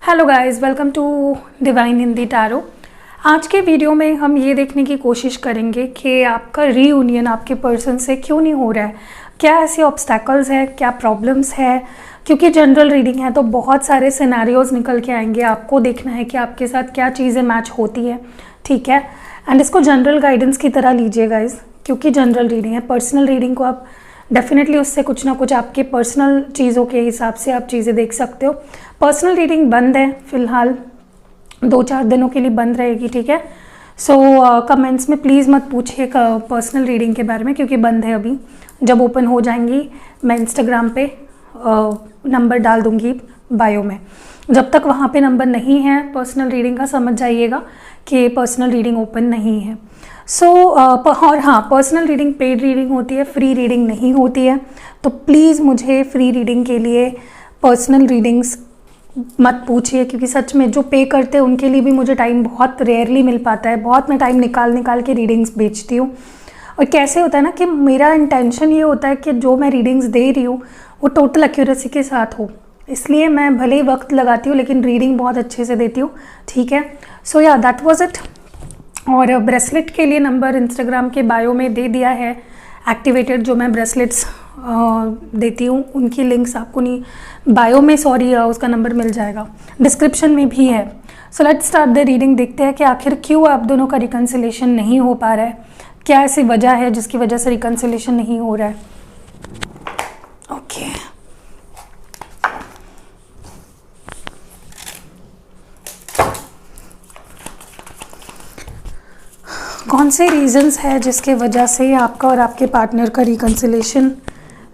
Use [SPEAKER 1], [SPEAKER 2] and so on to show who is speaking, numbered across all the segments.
[SPEAKER 1] Hello guys, welcome to divine Hindi tarot. आज के video में हम ये देखने की कोशिश करेंगे कि आपका रीयूनियन आपके पर्सन से क्यों नहीं हो रहा है, क्या ऐसे ऑब्स्टैकल्स है, क्या प्रॉब्लम्स है। क्योंकि जनरल रीडिंग है तो बहुत सारे सिनेरियोज निकल के आएंगे, आपको देखना है कि आपके साथ क्या चीज़ें मैच होती है, ठीक है। एंड इसको जनरल गाइडेंस की तरह लीजिए गाइस, क्योंकि जनरल रीडिंग है। पर्सनल रीडिंग को आप डेफिनेटली उससे कुछ ना कुछ आपके पर्सनल चीज़ों के हिसाब से आप चीज़ें देख सकते हो। पर्सनल रीडिंग बंद है फ़िलहाल, 2-4 दिनों के लिए बंद रहेगी, ठीक है। सो कमेंट्स में प्लीज़ मत पूछिए पर्सनल रीडिंग के बारे में, क्योंकि बंद है अभी। जब ओपन हो जाएंगी मैं इंस्टाग्राम पे नंबर डाल दूँगी बायो में। जब तक वहाँ पे नंबर नहीं है पर्सनल रीडिंग का, समझ जाइएगा कि पर्सनल रीडिंग ओपन नहीं है। और हाँ, पर्सनल रीडिंग पेड रीडिंग होती है, फ्री रीडिंग नहीं होती है। तो प्लीज़ मुझे फ्री रीडिंग के लिए पर्सनल रीडिंग्स मत पूछिए, क्योंकि सच में जो पे करते हैं उनके लिए भी मुझे टाइम बहुत रेयरली मिल पाता है। बहुत मैं टाइम निकाल के रीडिंग्स बेचती हूँ। और कैसे होता है ना कि मेरा इंटेंशन ये होता है कि जो मैं रीडिंग्स दे रही हूँ वो टोटल एक्यूरेसी के साथ हो, इसलिए मैं भले ही वक्त लगाती हूँ लेकिन रीडिंग बहुत अच्छे से देती हूँ, ठीक है। सो या दैट वाज इट। और ब्रेसलेट के लिए नंबर इंस्टाग्राम के बायो में दे दिया है एक्टिवेटेड, जो मैं ब्रेसलेट्स देती हूँ उनकी लिंक्स आपको नहीं बायो में, उसका नंबर मिल जाएगा, डिस्क्रिप्शन में भी है। So let's start the reading. देखते हैं कि आखिर क्यों आप दोनों का रिकन्सिलेशन नहीं हो पा रहा है, क्या ऐसी वजह है जिसकी वजह से रिकन्सिलेशन नहीं हो रहा है। ओके कौन से रीजंस है जिसके वजह से आपका और आपके पार्टनर का रिकन्सिलेशन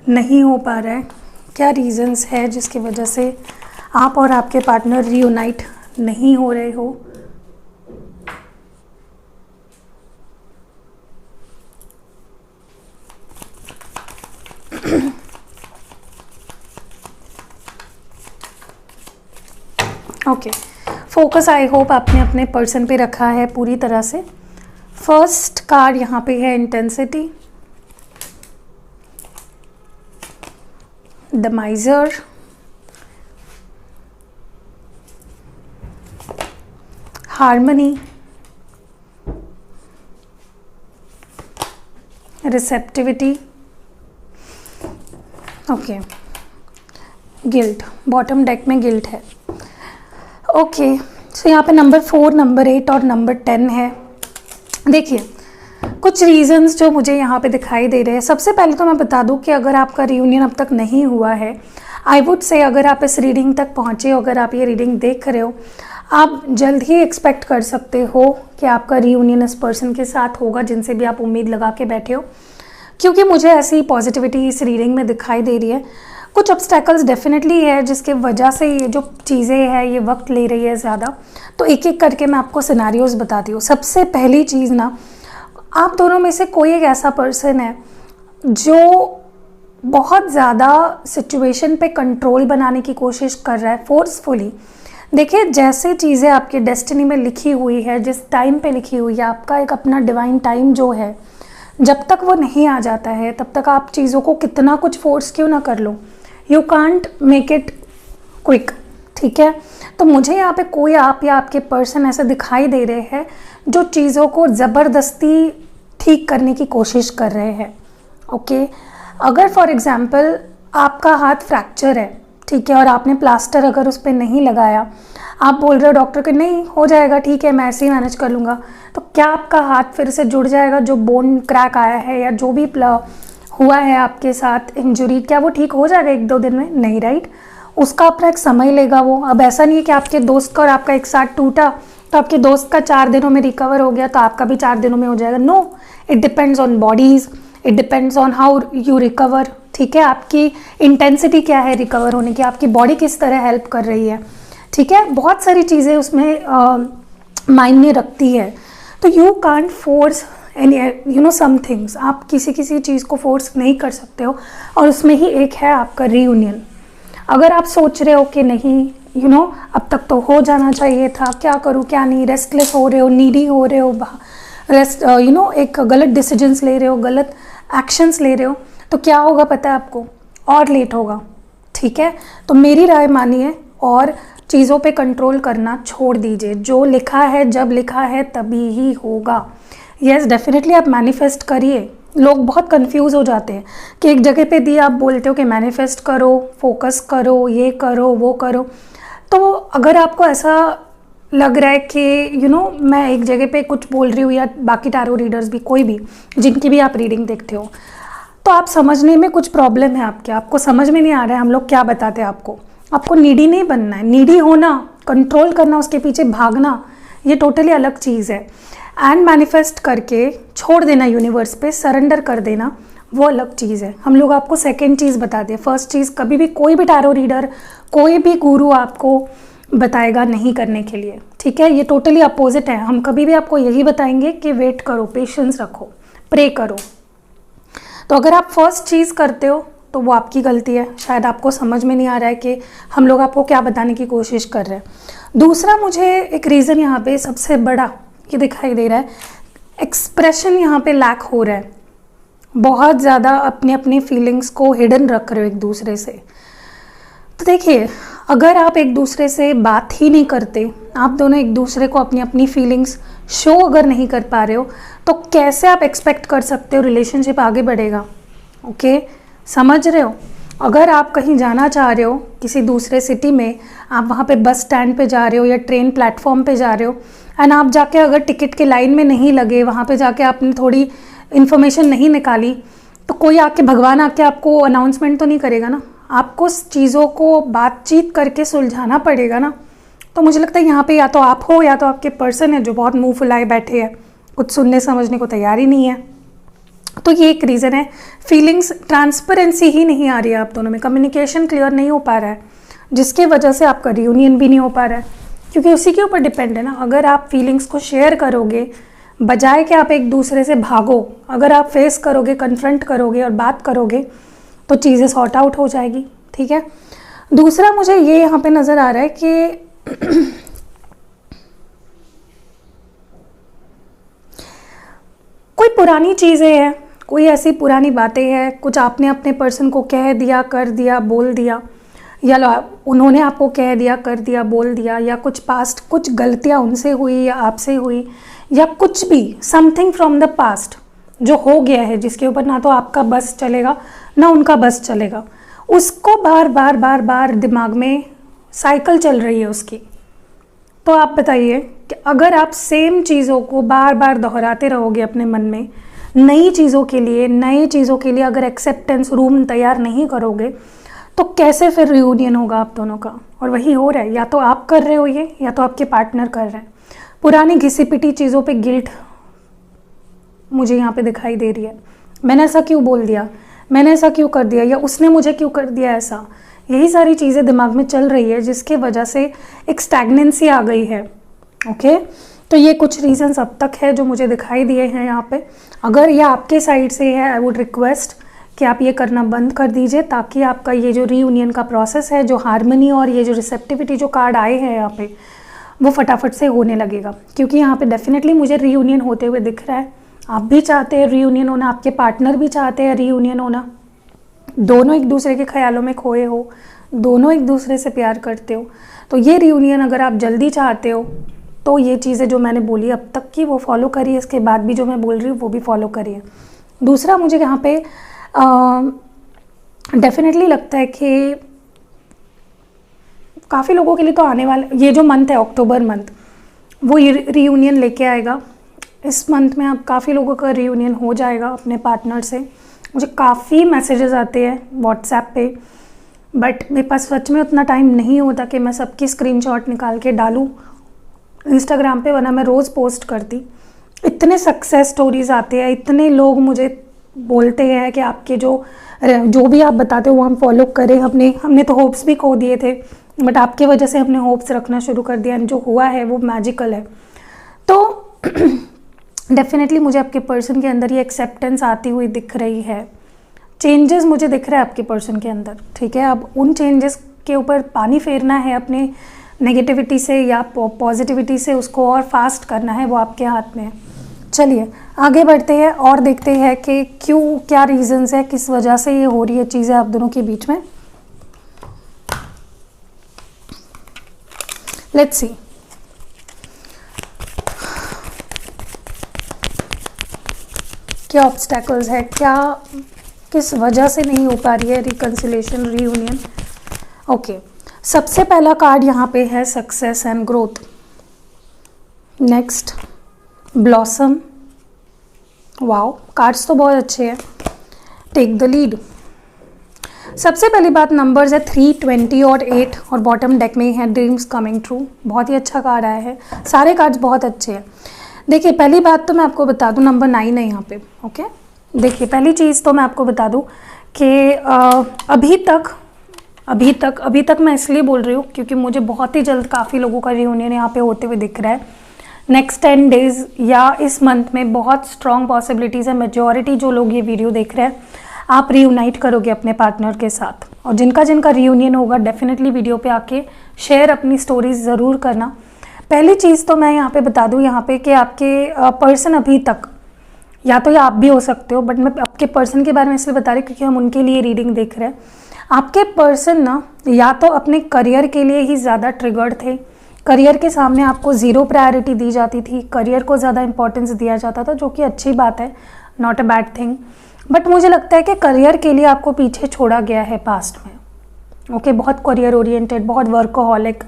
[SPEAKER 1] नहीं हो पा रहा है। क्या रीजंस है जिसकी वजह से आप और आपके पार्टनर रीयूनाइट नहीं हो रहे हो। ओके, फोकस आई होप आपने अपने पर्सन पे रखा है पूरी तरह से। फर्स्ट कार्ड यहाँ पे है intensity, the माइजर, harmony, receptivity, okay, guilt. Bottom deck में गिल्ट है। ओके, सो यहाँ पे नंबर 4, नंबर 8 और नंबर 10 है। देखिए कुछ रीजंस जो मुझे यहाँ पे दिखाई दे रहे हैं। सबसे पहले तो मैं बता दूँ कि अगर आपका रियूनियन अब तक नहीं हुआ है, आई वुड से अगर आप इस रीडिंग तक पहुँचे, अगर आप ये रीडिंग देख रहे हो, आप जल्द ही एक्सपेक्ट कर सकते हो कि आपका रियूनियन इस पर्सन के साथ होगा जिनसे भी आप उम्मीद लगा के बैठे हो, क्योंकि मुझे ऐसी पॉजिटिविटी इस रीडिंग में दिखाई दे रही है। कुछ ऑब्स्टैकल्स डेफिनेटली है जिसके वजह से ये जो चीज़ें हैं ये वक्त ले रही है ज़्यादा। तो एक एक करके मैं आपको सिनेरियोज बताती हूँ। सबसे पहली चीज़ ना, आप दोनों में से कोई एक ऐसा पर्सन है जो बहुत ज़्यादा सिचुएशन पे कंट्रोल बनाने की कोशिश कर रहा है फोर्सफुली। देखिए जैसे चीज़ें आपके डेस्टिनी में लिखी हुई है, जिस टाइम पे लिखी हुई है, आपका एक अपना डिवाइन टाइम जो है, जब तक वो नहीं आ जाता है तब तक आप चीज़ों को कितना कुछ फोर्स क्यों ना कर लो, you can't make it quick, ठीक है। तो मुझे यहाँ पे कोई आप या आपके पर्सन ऐसे दिखाई दे रहे हैं जो चीज़ों को ज़बरदस्ती ठीक करने की कोशिश कर रहे हैं। ओके, अगर फॉर एग्ज़ाम्पल आपका हाथ फ्रैक्चर है, ठीक है, और आपने प्लास्टर अगर उस पर नहीं लगाया, आप बोल रहे हो डॉक्टर के नहीं हो जाएगा, ठीक है मैं ऐसे ही मैनेज कर लूँगा, तो क्या आपका हाथ फिर से जुड़ जाएगा? जो बोन क्रैक आया है या जो भी हुआ है आपके साथ इंजरी, क्या वो ठीक हो जाएगा 1-2 दिन में? नहीं, राइट। उसका अपना एक समय लेगा वो। अब ऐसा नहीं है कि आपके दोस्त का और आपका एक साथ टूटा तो आपके दोस्त का 4 दिनों में रिकवर हो गया तो आपका भी 4 दिनों में हो जाएगा। No, it depends on bodies, it depends on how you recover, ठीक है। आपकी इंटेंसिटी क्या है रिकवर होने की, आपकी बॉडी किस तरह हेल्प कर रही है, ठीक है। बहुत सारी चीज़ें उसमें मायने रखती है। तो you can't force any some things, आप किसी चीज़ को फोर्स नहीं कर सकते हो। और उसमें ही एक है आपका रीयूनियन। अगर आप सोच रहे हो कि नहीं अब तक तो हो जाना चाहिए था, क्या करूँ क्या नहीं, रेस्टलेस हो रहे हो, नीडी हो रहे हो, एक गलत डिसीजंस ले रहे हो, गलत एक्शंस ले रहे हो, तो क्या होगा पता है आपको? और लेट होगा, ठीक है। तो मेरी राय मानिए और चीज़ों पे कंट्रोल करना छोड़ दीजिए। जो लिखा है जब लिखा है तभी ही होगा। यस डेफिनेटली आप मैनिफेस्ट करिए। लोग बहुत कंफ्यूज हो जाते हैं कि एक जगह पे दिए आप बोलते हो कि मैनिफेस्ट करो, फोकस करो, ये करो, वो करो। तो अगर आपको ऐसा लग रहा है कि मैं एक जगह पे कुछ बोल रही हूँ, या बाकी टैरो रीडर्स भी, कोई भी जिनकी भी आप रीडिंग देखते हो, तो आप समझने में कुछ प्रॉब्लम है आपको समझ में नहीं आ रहा है हम लोग क्या बताते हैं आपको नीडी नहीं बनना है। नीडी होना, कंट्रोल करना, उसके पीछे भागना, ये टोटली अलग चीज़ है। एंड मैनिफेस्ट करके छोड़ देना, यूनिवर्स पे सरेंडर कर देना, वो अलग चीज़ है। हम लोग आपको सेकेंड चीज़ बताते हैं। फर्स्ट चीज़ कभी भी कोई भी टैरो रीडर, कोई भी गुरु आपको बताएगा नहीं करने के लिए, ठीक है। ये टोटली अपोजिट है। हम कभी भी आपको यही बताएंगे कि वेट करो, पेशेंस रखो, प्रे करो। तो अगर आप फर्स्ट चीज़ करते हो तो वो आपकी गलती है। शायद आपको समझ में नहीं आ रहा है कि हम लोग आपको क्या बताने की कोशिश कर रहे हैं। दूसरा, मुझे एक रीज़न यहाँ पे सबसे बड़ा ये दिखाई दे रहा है, एक्सप्रेशन यहाँ पे लैक हो रहा है। बहुत ज़्यादा अपने अपने फीलिंग्स को हिडन रख रहे हो एक दूसरे से। तो देखिए, अगर आप एक दूसरे से बात ही नहीं करते, आप दोनों एक दूसरे को अपनी अपनी फीलिंग्स शो अगर नहीं कर पा रहे हो, तो कैसे आप एक्सपेक्ट कर सकते हो रिलेशनशिप आगे बढ़ेगा? ओके, समझ रहे हो? अगर आप कहीं जाना चाह रहे हो किसी दूसरे सिटी में, आप वहाँ पे बस स्टैंड पे जा रहे हो या ट्रेन प्लेटफॉर्म पे जा रहे हो, एंड आप जाके अगर टिकट के लाइन में नहीं लगे, वहाँ पे जाके आपने थोड़ी इन्फॉर्मेशन नहीं निकाली, तो कोई आके, भगवान आके आपको अनाउंसमेंट तो नहीं करेगा ना। आपको चीज़ों को बातचीत करके सुलझाना पड़ेगा ना। तो मुझे लगता है यहाँ पे या तो आप हो या तो आपके पर्सन है जो बहुत मुंह फुलाए बैठे हैं, कुछ सुनने समझने को तैयार ही नहीं है। तो ये एक रीज़न है। फीलिंग्स, ट्रांसपेरेंसी ही नहीं आ रही है आप दोनों में, कम्युनिकेशन क्लियर नहीं हो पा रहा है, जिसके वजह से आपका रियूनियन भी नहीं हो पा रहा है, क्योंकि उसी के ऊपर डिपेंड है ना। अगर आप फीलिंग्स को शेयर करोगे, बजाय कि आप एक दूसरे से भागो, अगर आप फेस करोगे, कन्फ्रंट करोगे और बात करोगे, तो चीज़ें सॉर्ट आउट हो जाएगी, ठीक है। दूसरा, मुझे ये यहाँ पे नज़र आ रहा है कि कोई पुरानी चीज़ें हैं, कोई ऐसी पुरानी बातें हैं, कुछ आपने अपने पर्सन को कह दिया, कर दिया, बोल दिया, या उन्होंने आपको कह दिया, कर दिया, बोल दिया, या कुछ पास्ट, कुछ गलतियाँ उनसे हुई या आपसे हुई, या कुछ भी समथिंग फ्रॉम द पास्ट जो हो गया है, जिसके ऊपर ना तो आपका बस चलेगा ना उनका बस चलेगा, उसको बार बार बार बार दिमाग में साइकिल चल रही है उसकी। तो आप बताइए कि अगर आप सेम चीज़ों को बार बार दोहराते रहोगे अपने मन में, नई चीज़ों के लिए, नई चीज़ों के लिए अगर एक्सेप्टेंस रूम तैयार नहीं करोगे, तो कैसे फिर रियूनियन होगा आप दोनों का? और वही हो रहा है, या तो आप कर रहे हो ये, या तो आपके पार्टनर कर रहे हैं। पुरानी घिसी पिटी चीज़ों पे गिल्ट मुझे यहाँ पे दिखाई दे रही है। मैंने ऐसा क्यों बोल दिया, मैंने ऐसा क्यों कर दिया, या उसने मुझे क्यों कर दिया ऐसा, यही सारी चीज़ें दिमाग में चल रही है, जिसके वजह से एक स्टैग्नेंसी आ गई है। ओके, तो ये कुछ रीजंस अब तक है जो मुझे दिखाई दिए हैं यहाँ पे। अगर ये आपके साइड से है, आई वुड रिक्वेस्ट कि आप ये करना बंद कर दीजिए, ताकि आपका ये जो रीयूनियन का प्रोसेस है, जो हार्मनी और ये जो रिसेप्टिविटी जो कार्ड आए हैं यहाँ पे, वो फटाफट से होने लगेगा। क्योंकि यहाँ पे डेफिनेटली मुझे रीयूनियन होते हुए दिख रहा है। आप भी चाहते हैं रीयूनियन होना, आपके पार्टनर भी चाहते हैं रीयूनियन होना, दोनों एक दूसरे के ख्यालों में खोए हो, दोनों एक दूसरे से प्यार करते हो। तो ये रीयूनियन अगर आप जल्दी चाहते हो, तो ये चीज़ें जो मैंने बोली अब तक की वो फॉलो करिए, इसके बाद भी जो मैं बोल रही हूँ वो भी फॉलो करिए। दूसरा, मुझे यहाँ पे डेफिनेटली लगता है कि काफ़ी लोगों के लिए तो आने वाले ये जो मंथ है, अक्टूबर मंथ, वो रीयूनियन लेके आएगा। इस मंथ में अब काफ़ी लोगों का रीयूनियन हो जाएगा अपने पार्टनर से। मुझे काफ़ी मैसेजेस आते हैं व्हाट्सएप पे, बट मेरे पास सच में उतना टाइम नहीं होता कि मैं सबकी स्क्रीनशॉट निकाल के डालूँ इंस्टाग्राम पे, वरना मैं रोज़ पोस्ट करती। इतने सक्सेस स्टोरीज़ आते हैं, इतने लोग मुझे बोलते हैं कि आपके जो भी आप बताते हो वो हम फॉलो करें। हमने तो होप्स भी खो दिए थे, बट आपके वजह से हमने होप्स रखना शुरू कर दिया, जो हुआ है वो मैजिकल है। तो डेफिनेटली मुझे आपके पर्सन के अंदर ये एक्सेप्टेंस आती हुई दिख रही है, चेंजेस मुझे दिख रहा है आपके पर्सन के अंदर, ठीक है। अब उन चेंजेस के ऊपर पानी फेरना है, अपने नेगेटिविटी से या पॉजिटिविटी से उसको और फास्ट करना है, वो आपके हाथ में है। चलिए आगे बढ़ते हैं और देखते हैं कि क्यों, क्या रीजंस है, किस वजह से ये हो रही है चीज़ें आप दोनों के बीच में। Let's see. क्या ऑब्स्टैकल्स है, क्या किस वजह से नहीं हो पा रही है रिकंसिलेशन, रीयूनियन। ओके, सबसे पहला कार्ड यहाँ पे है success and growth. Next blossom. Wow, cards तो बहुत अच्छे हैं। Take the lead. सबसे पहली बात नंबर्स है 3, 20 और 8 और बॉटम डेक में है ड्रीम्स कमिंग ट्रू। बहुत ही अच्छा कार्ड आया है, सारे कार्ड्स बहुत अच्छे हैं। देखिए पहली बात तो मैं आपको बता दूं, नंबर 9 है यहाँ पे। ओके, देखिए पहली चीज़ तो मैं आपको बता दूं कि अभी तक मैं इसलिए बोल रही हूँ क्योंकि मुझे बहुत ही जल्द काफ़ी लोगों का रियूनियन यहाँ पे होते हुए दिख रहा है। नेक्स्ट 10 डेज या इस मंथ में बहुत स्ट्रॉन्ग पॉसिबिलिटीज़ है। मेजॉरिटी जो लोग ये वीडियो देख रहे हैं, आप रीयूनाइट करोगे अपने पार्टनर के साथ, और जिनका जिनका रियूनियन होगा डेफिनेटली वीडियो पे आके शेयर अपनी स्टोरीज ज़रूर करना। पहली चीज़ तो मैं यहाँ पे बता दूँ यहाँ पे कि आपके पर्सन अभी तक, या तो ये आप भी हो सकते हो, बट मैं आपके पर्सन के बारे में इसलिए बता रही क्योंकि हम उनके लिए रीडिंग देख रहे हैं। आपके पर्सन ना या तो अपने करियर के लिए ही ज़्यादा ट्रिगर्ड थे, करियर के सामने आपको ज़ीरो प्रायोरिटी दी जाती थी, करियर को ज़्यादा इंपॉर्टेंस दिया जाता था, जो कि अच्छी बात है, not a bad thing. But मुझे लगता है कि करियर के लिए आपको पीछे छोड़ा गया है पास्ट में। ओके, बहुत करियर ओरिएंटेड, बहुत वर्कोहॉलिक,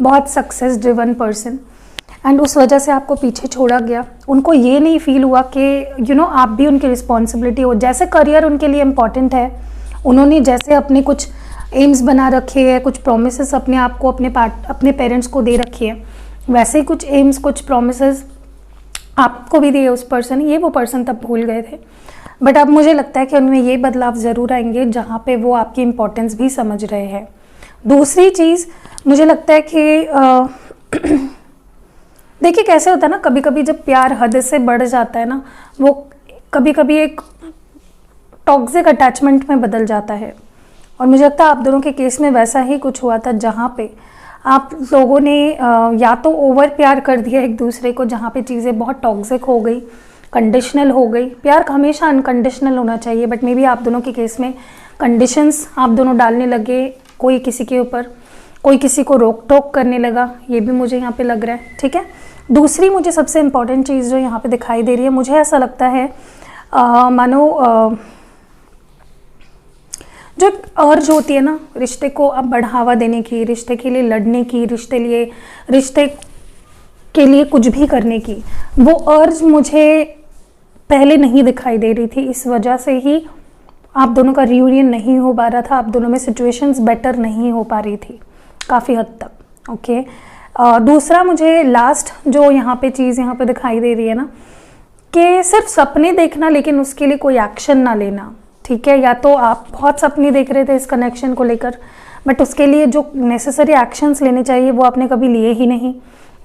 [SPEAKER 1] बहुत सक्सेस ड्रिवन पर्सन, एंड उस वजह से आपको पीछे छोड़ा गया। उनको ये नहीं फील हुआ कि आप भी उनकी रिस्पॉन्सिबिलिटी हो। जैसे करियर उनके लिए इम्पॉर्टेंट है, उन्होंने जैसे अपने कुछ एम्स बना रखे हैं, कुछ प्रोमिसेस अपने आप को अपने पेरेंट्स को दे रखी है, वैसे ही कुछ एम्स, कुछ प्रोमिसेस आपको भी दिए उस पर्सन। ये वो पर्सन तब भूल गए थे, बट अब मुझे लगता है कि उनमें ये बदलाव ज़रूर आएंगे जहाँ पे वो आपकी इम्पोर्टेंस भी समझ रहे हैं। दूसरी चीज़ मुझे लगता है कि देखिए कैसे होता है ना, कभी कभी जब प्यार हद से बढ़ जाता है ना, वो कभी कभी एक टॉक्सिक अटैचमेंट में बदल जाता है। और मुझे लगता है आप दोनों के केस में वैसा ही कुछ हुआ था, जहाँ पे आप लोगों ने या तो ओवर प्यार कर दिया एक दूसरे को, जहाँ पे चीज़ें बहुत टॉक्सिक हो गई, कंडीशनल हो गई। प्यार हमेशा अनकंडीशनल होना चाहिए, बट मे बी आप दोनों के केस में कंडीशंस आप दोनों डालने लगे, कोई किसी के ऊपर, कोई किसी को रोक टोक करने लगा, ये भी मुझे यहाँ पे लग रहा है। ठीक है, दूसरी मुझे सबसे इम्पॉर्टेंट चीज़ जो यहाँ पे दिखाई दे रही है, मुझे ऐसा लगता है मानो जो अर्ज होती है ना रिश्ते को अब बढ़ावा देने की, रिश्ते के लिए लड़ने की, रिश्ते के लिए कुछ भी करने की, वो अर्ज मुझे पहले नहीं दिखाई दे रही थी। इस वजह से ही आप दोनों का रियूनियन नहीं हो पा रहा था, आप दोनों में सिचुएशंस बेटर नहीं हो पा रही थी काफ़ी हद तक। ओके, दूसरा मुझे लास्ट जो यहाँ पे चीज़ यहाँ पे दिखाई दे रही है ना, कि सिर्फ सपने देखना लेकिन उसके लिए कोई एक्शन ना लेना। ठीक है, या तो आप बहुत सपने देख रहे थे इस कनेक्शन को लेकर, बट उसके लिए जो नेसेसरी एक्शंस लेने चाहिए वो आपने कभी लिए ही नहीं,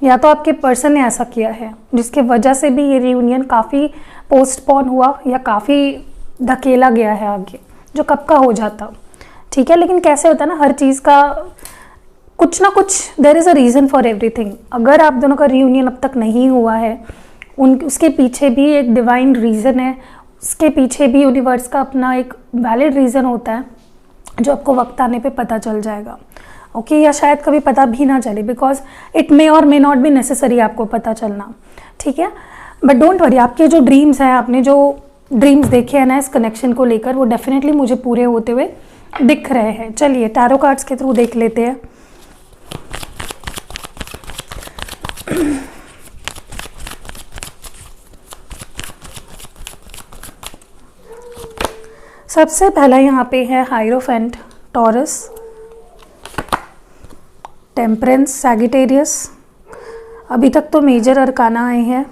[SPEAKER 1] या तो आपके पर्सन ने ऐसा किया है जिसके वजह से भी ये रियूनियन काफ़ी पोस्टपोन हुआ या काफ़ी धकेला गया है आगे, जो कब का हो जाता। ठीक है, लेकिन कैसे होता है ना, हर चीज़ का कुछ ना कुछ, there is a reason for everything. अगर आप दोनों का रियूनियन अब तक नहीं हुआ है, उसके पीछे भी एक डिवाइन रीज़न है, उसके पीछे भी यूनिवर्स का अपना एक वैलिड रीज़न होता है, जो आपको वक्त आने पे पता चल जाएगा। ओके, या शायद कभी पता भी ना चले, बिकॉज इट मे और मे नॉट बी नेसेसरी आपको पता चलना। ठीक है, बट डोंट वरी, आपके जो ड्रीम्स हैं, आपने जो ड्रीम्स देखे हैं ना इस कनेक्शन को लेकर, वो डेफिनेटली मुझे पूरे होते हुए दिख रहे हैं। चलिए टैरो कार्ड्स के थ्रू देख लेते हैं। सबसे पहला यहाँ पे है हायरोफेंट, टॉरस, टेम्परेंस, सैजिटेरियस। अभी तक तो मेजर अरकाना आए हैं,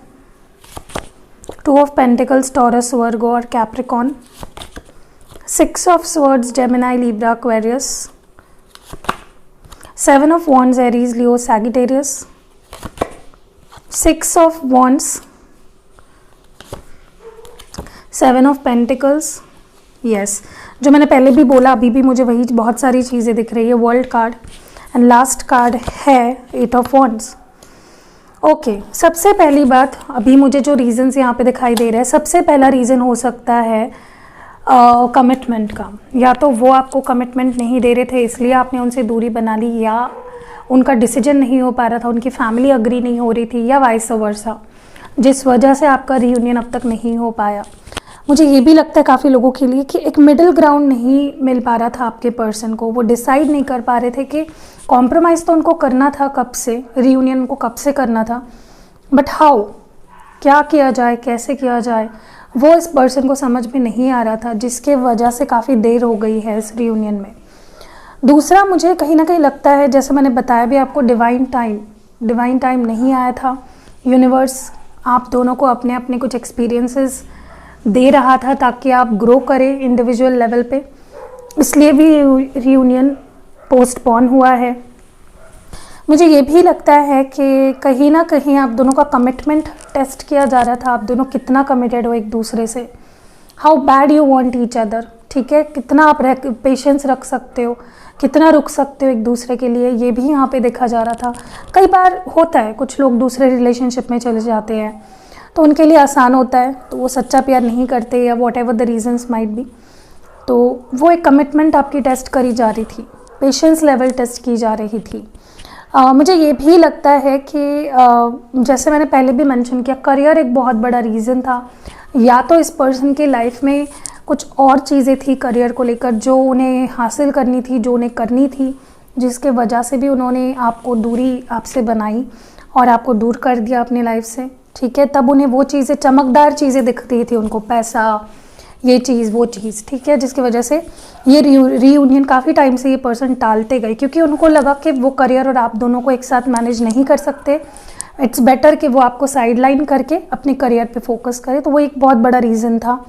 [SPEAKER 1] 2 ऑफ पेंटिकल्स, टॉरस, वर्गो और Capricorn, 6 of swords, Gemini, Libra, Aquarius, 7 of wands, Aries, Leo, Sagittarius, 6 of wands, 7 of pentacles. Yes, जो मैंने पहले भी बोला, अभी भी मुझे वही बहुत सारी चीज़ें दिख रही है। World card and last card है 8 ऑफ वॉन्ड्स। ओके, सबसे पहली बात, अभी मुझे जो रीजंस यहाँ पे दिखाई दे रहे हैं, सबसे पहला रीज़न हो सकता है कमिटमेंट का। या तो वो आपको कमिटमेंट नहीं दे रहे थे इसलिए आपने उनसे दूरी बना ली, या उनका डिसीजन नहीं हो पा रहा था, उनकी फैमिली अग्री नहीं हो रही थी, या वाइस वर्सा, जिस वजह से आपका रीयूनियन अब तक नहीं हो पाया। मुझे ये भी लगता है काफ़ी लोगों के लिए कि एक मिडिल ग्राउंड नहीं मिल पा रहा था आपके पर्सन को। वो डिसाइड नहीं कर पा रहे थे कि कॉम्प्रोमाइज़ तो उनको करना था कब से, रीयूनियन उनको कब से करना था, बट हाउ, क्या किया जाए, कैसे किया जाए, वो इस पर्सन को समझ में नहीं आ रहा था, जिसके वजह से काफ़ी देर हो गई है इस रीयूनियन में। दूसरा, मुझे कहीं ना कहीं लगता है, जैसे मैंने बताया भी आपको, डिवाइन टाइम नहीं आया था। यूनिवर्स आप दोनों को अपने अपने कुछ एक्सपीरियंसेस दे रहा था ताकि आप ग्रो करें इंडिविजुअल लेवल पे, इसलिए भी रीयूनियन पोस्टपोन हुआ है। मुझे ये भी लगता है कि कहीं ना कहीं आप दोनों का कमिटमेंट टेस्ट किया जा रहा था, आप दोनों कितना कमिटेड हो एक दूसरे से, how bad you want each other, ठीक है, कितना आप पेशेंस रख सकते हो, कितना रुक सकते हो एक दूसरे के लिए, ये भी यहाँ पे देखा जा रहा था। कई बार होता है कुछ लोग दूसरे रिलेशनशिप में चले जाते हैं तो उनके लिए आसान होता है, तो वो सच्चा प्यार नहीं करते या whatever the reasons might be, तो वो एक कमिटमेंट आपकी टेस्ट करी जा रही थी, पेशेंस लेवल टेस्ट की जा रही थी। मुझे ये भी लगता है कि जैसे मैंने पहले भी मेंशन किया, करियर एक बहुत बड़ा रीज़न था, या तो इस पर्सन की लाइफ में कुछ और चीज़ें थी करियर को लेकर जो उन्हें हासिल करनी थी, जो उन्हें करनी थी, जिसके वजह से भी उन्होंने आपको दूरी आपसे बनाई और आपको दूर कर दिया अपनी लाइफ से, ठीक है। तब उन्हें वो चीज़ें, चमकदार चीज़ें दिखती थी उनको, पैसा, ये चीज़ वो चीज़, ठीक है, जिसकी वजह से ये रीयूनियन काफ़ी टाइम से ये पर्सन टालते गए, क्योंकि उनको लगा कि वो करियर और आप दोनों को एक साथ मैनेज नहीं कर सकते, इट्स बेटर कि वो आपको साइडलाइन करके अपने करियर पे फोकस करे, तो वो एक बहुत बड़ा रीज़न था।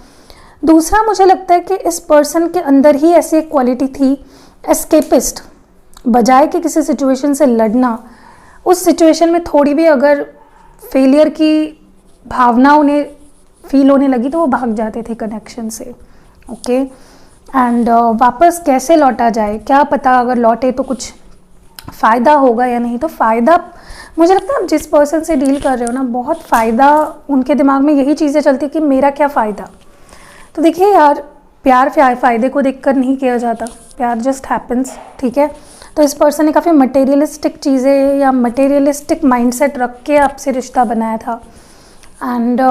[SPEAKER 1] दूसरा, मुझे लगता है कि इस पर्सन के अंदर ही ऐसी एक क्वालिटी थी, एस्केपिस्ट, बजाय कि किसी सिचुएशन से लड़ना, उस सिचुएशन में थोड़ी भी अगर फेलियर की भावना उन्हें फील होने लगी तो वो भाग जाते थे कनेक्शन से, ओके। एंड वापस कैसे लौटा जाए, क्या पता अगर लौटे तो कुछ फ़ायदा होगा या नहीं, तो फ़ायदा, मुझे लगता है आप जिस पर्सन से डील कर रहे हो ना, बहुत फ़ायदा, उनके दिमाग में यही चीज़ें चलती कि मेरा क्या फ़ायदा। तो देखिए यार, प्यार फ़ायदे को देखकर नहीं किया जाता, प्यार जस्ट हैपन्स, ठीक है। तो इस पर्सन ने काफ़ी मटेरियलिस्टिक चीज़ें या मटेरियलिस्टिक माइंडसेट रख के आपसे रिश्ता बनाया था। एंड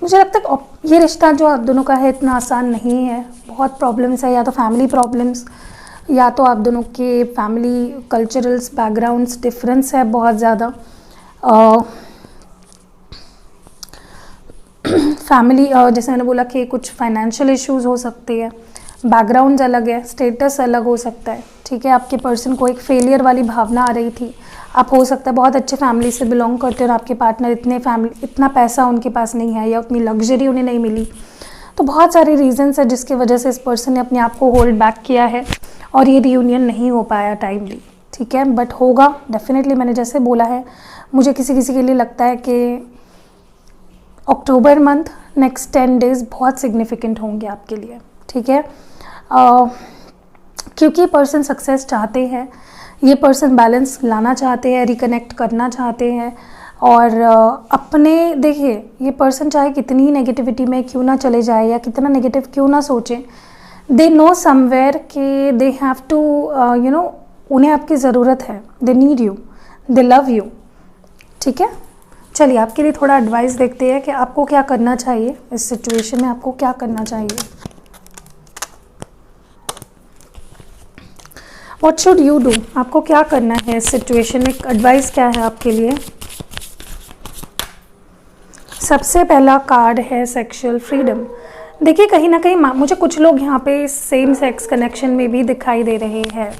[SPEAKER 1] मुझे लगता है ये रिश्ता जो आप दोनों का है इतना आसान नहीं है, बहुत प्रॉब्लम्स है, या तो फैमिली प्रॉब्लम्स, या तो आप दोनों के फैमिली कल्चरल्स बैकग्राउंड्स डिफरेंस है बहुत ज़्यादा, फैमिली जैसे मैंने बोला कि कुछ फाइनेंशियल इश्यूज हो सकते हैं, बैकग्राउंड्स अलग है, स्टेटस अलग हो सकता है, ठीक है। आपके पर्सन को एक फेलियर वाली भावना आ रही थी, आप हो सकता है बहुत अच्छे फैमिली से बिलोंग करते हो और आपके पार्टनर इतना पैसा उनके पास नहीं है या उतनी लग्जरी उन्हें नहीं मिली, तो बहुत सारे रीजंस है जिसकी वजह से इस पर्सन ने अपने आप को होल्ड बैक किया है और ये रियूनियन नहीं हो पाया टाइमली, ठीक है। बट होगा डेफिनेटली, मैंने जैसे बोला है, मुझे किसी किसी के लिए लगता है कि अक्टूबर मंथ, नेक्स्ट 10 डेज़ बहुत सिग्निफिकेंट होंगे आपके लिए, ठीक है। क्योंकि पर्सन सक्सेस चाहते हैं, ये पर्सन बैलेंस लाना चाहते हैं, रिकनेक्ट करना चाहते हैं, और अपने, देखिए ये पर्सन चाहे कितनी नेगेटिविटी में क्यों ना चले जाए या कितना नेगेटिव क्यों ना सोचें, दे नो समवेयर कि they have to you know, उन्हें आपकी ज़रूरत है, they need you, they love you, ठीक है। चलिए आपके लिए थोड़ा एडवाइस देखते हैं कि आपको क्या करना चाहिए इस सिचुएशन में, आपको क्या करना चाहिए, व्हाट शुड यू डू, आपको क्या करना है इस सिचुएशन में, एडवाइस क्या है आपके लिए। सबसे पहला कार्ड है सेक्सुअल फ्रीडम। देखिए कहीं ना कहीं मुझे कुछ लोग यहाँ पे सेम सेक्स कनेक्शन में भी दिखाई दे रहे हैं,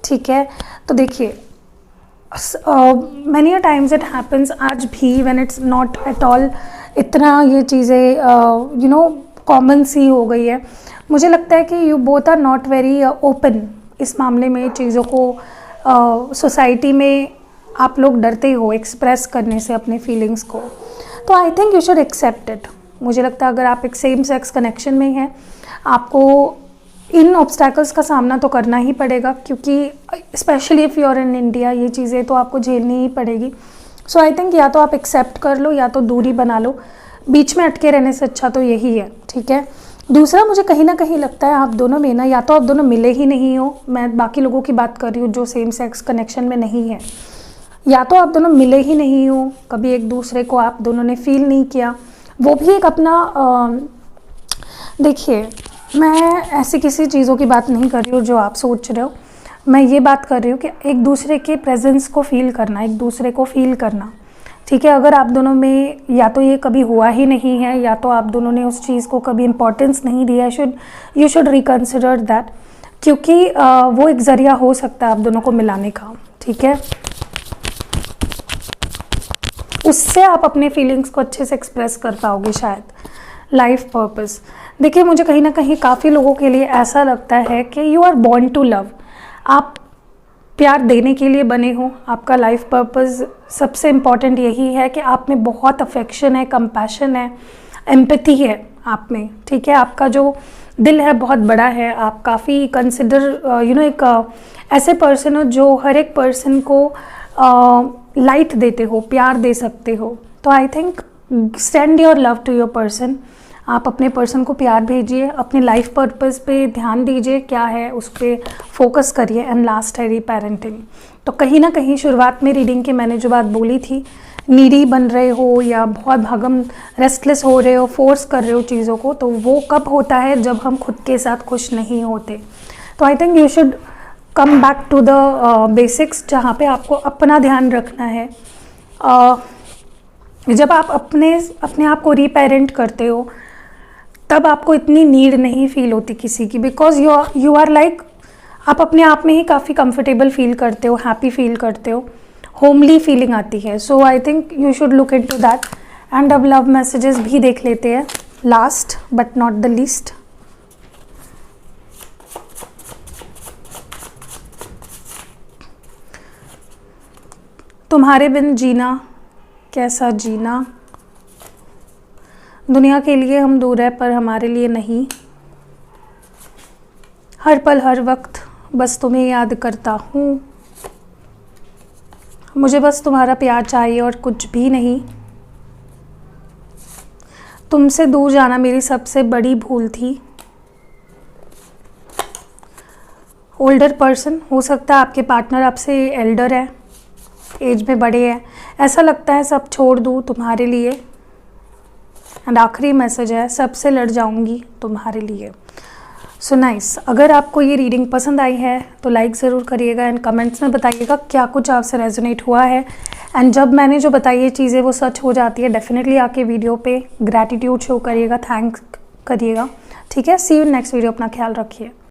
[SPEAKER 1] ठीक है। तो देखिए many a times it happens, आज भी when it's not at all इतना ये चीज़ें यू नो कॉमन सी हो गई है, मुझे लगता है कि you both are not very open इस मामले में, चीज़ों को सोसाइटी में आप लोग डरते हो एक्सप्रेस करने से अपने फीलिंग्स को, तो I think you should accept it. मुझे लगता है अगर आप एक सेम सेक्स कनेक्शन में हैं, आपको इन ऑब्स्टैकल्स का सामना तो करना ही पड़ेगा, क्योंकि specially if you are in India ये चीज़ें तो आपको झेलनी ही पड़ेगी। सो आई थिंक या तो आप एक्सेप्ट कर लो या तो दूरी बना लो, बीच में अटके रहने से अच्छा तो यही है, ठीक है। दूसरा, मुझे कहीं ना कहीं लगता है आप दोनों में ना, या तो आप दोनों मिले ही नहीं हो, मैं बाकी लोगों की बात कर रही हूँ जो सेम सेक्स कनेक्शन में नहीं है, या तो आप दोनों मिले ही नहीं हो, कभी एक दूसरे को आप दोनों ने फील नहीं किया, वो भी एक अपना देखिए, मैं ऐसी किसी चीज़ों की बात नहीं कर रही हूँ जो आप सोच रहे हो, मैं ये बात कर रही हूँ कि एक दूसरे के प्रेजेंस को फील करना, एक दूसरे को फील करना, ठीक है। अगर आप दोनों में या तो ये कभी हुआ ही नहीं है, या तो आप दोनों ने उस चीज़ को कभी इम्पोर्टेंस नहीं दिया, यू शुड रिकन्सिडर दैट, क्योंकि वो एक ज़रिया हो सकता है आप दोनों को मिलाने का, ठीक है। उससे आप अपने फीलिंग्स को अच्छे से एक्सप्रेस कर पाओगे शायद। लाइफ पर्पस, देखिए मुझे कहीं ना कहीं काफ़ी लोगों के लिए ऐसा लगता है कि you are born to love, आप प्यार देने के लिए बने हो, आपका लाइफ पर्पस सबसे इम्पॉर्टेंट यही है कि आप में बहुत अफेक्शन है, कंपैशन है, एम्पैथी है आप में, ठीक है। आपका जो दिल है बहुत बड़ा है, आप काफ़ी कंसिडर एक ऐसे पर्सन हो जो हर एक पर्सन को लाइट देते हो, प्यार दे सकते हो। तो I think send your love to your person, आप अपने पर्सन को प्यार भेजिए, अपने लाइफ पर्पस पे ध्यान दीजिए, क्या है उस पर फोकस करिए। एंड लास्ट है रीपेरेंटिंग। तो कहीं ना कहीं शुरुआत में रीडिंग के मैंने जो बात बोली थी, नीडी बन रहे हो या बहुत भागम रेस्टलेस हो रहे हो, फोर्स कर रहे हो चीज़ों को, तो वो कब होता है जब हम खुद के साथ खुश नहीं होते। तो I think you should come back to the basics, जहाँ पे आपको अपना ध्यान रखना है। जब आप अपने आप को रीपेरेंट करते हो तब आपको इतनी नीड नहीं फील होती किसी की, बिकॉज यू आर लाइक, आप अपने आप में ही काफ़ी कंफर्टेबल फील करते हो, हैप्पी फील करते हो, होमली फीलिंग आती है। So I think you should look into that. And अब लव मैसेजेस भी देख लेते हैं, last but not the least. तुम्हारे बिन जीना कैसा जीना, दुनिया के लिए हम दूर है पर हमारे लिए नहीं, हर पल हर वक्त बस तुम्हें याद करता हूँ, मुझे बस तुम्हारा प्यार चाहिए और कुछ भी नहीं, तुमसे दूर जाना मेरी सबसे बड़ी भूल थी। ओल्डर पर्सन, हो सकता है आपके पार्टनर आपसे एल्डर है, एज में बड़े हैं, ऐसा लगता है सब छोड़ दूँ तुम्हारे लिए। एंड आखिरी मैसेज है, सबसे लड़ जाऊंगी तुम्हारे लिए। So nice. अगर आपको ये रीडिंग पसंद आई है तो लाइक ज़रूर करिएगा एंड कमेंट्स में बताइएगा क्या कुछ आपसे रेजोनेट हुआ है। एंड जब मैंने जो बताई ये चीज़ें वो सच हो जाती है, डेफिनेटली आके वीडियो पे ग्रैटिट्यूड शो करिएगा, थैंक्स करिएगा, ठीक है। सी यू नेक्स्ट वीडियो, अपना ख्याल रखिए।